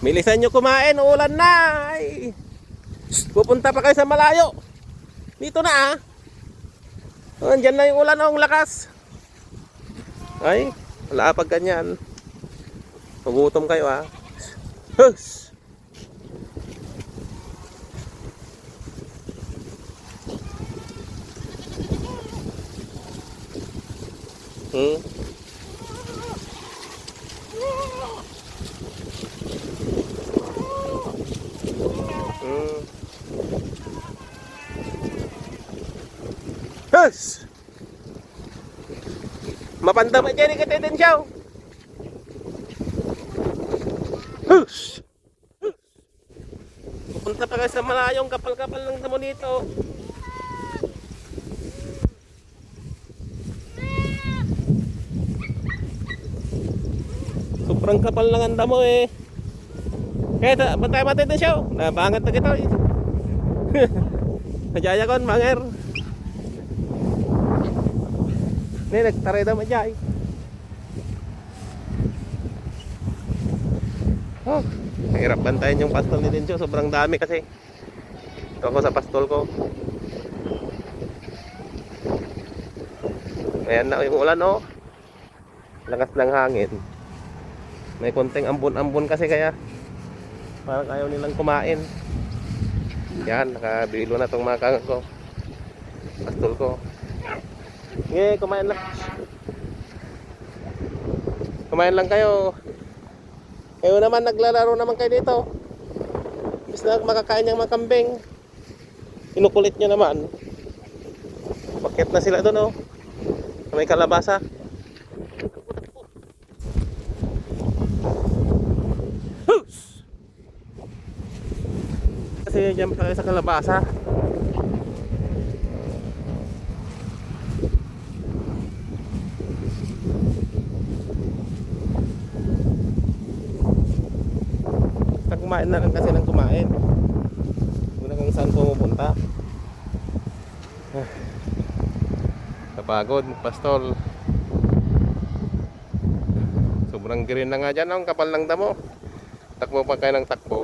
Milisan nyo kumain, ulan na. Ay. Pupunta pa kayo sa malayo. Dito na ah. Andyan na yung ulan, ang lakas. Ay, wala pag ganyan. Magutom kayo ah. Hus! Hmm? Hmm. Hus! Mapandam aja nih kita din siya. Hus! Pupunta pa kayo sa malayong kapal-kapal ng damo dito. Sobrang kapal lang ang damo eh. Kaya bantay matay din siya. Nabangat na kita eh. Najaya kon, manger. Ini nagtaray daw majay. Oh, hirap bantayan yung pastol ni Denjo. Sobrang dami kasi. Ito ako sa pastol ko. Ayan na yung ulan oh. Lakas ng hangin. May konting ambon-ambon kasi kaya parang ayaw nilang kumain. Yan, nakabilo na tong mga kangang ko. Pastol ko. Sige, kumain lang. Kumain lang kayo. Kayo naman, naglalaro naman kayo dito. Bis na makakain yung mga kambing. Inukulit nyo naman. Bakit na sila doon oh. May kalabasa. Hus! Kasi dyan pa kayo sa kalabasa. Kumain na lang kasi ng kumain. Kung na kung saan pumupunta. Kapagod magpastol. Sobrang green na nga dyan. Ang kapal ng damo. Takbo pa kayo ng takbo.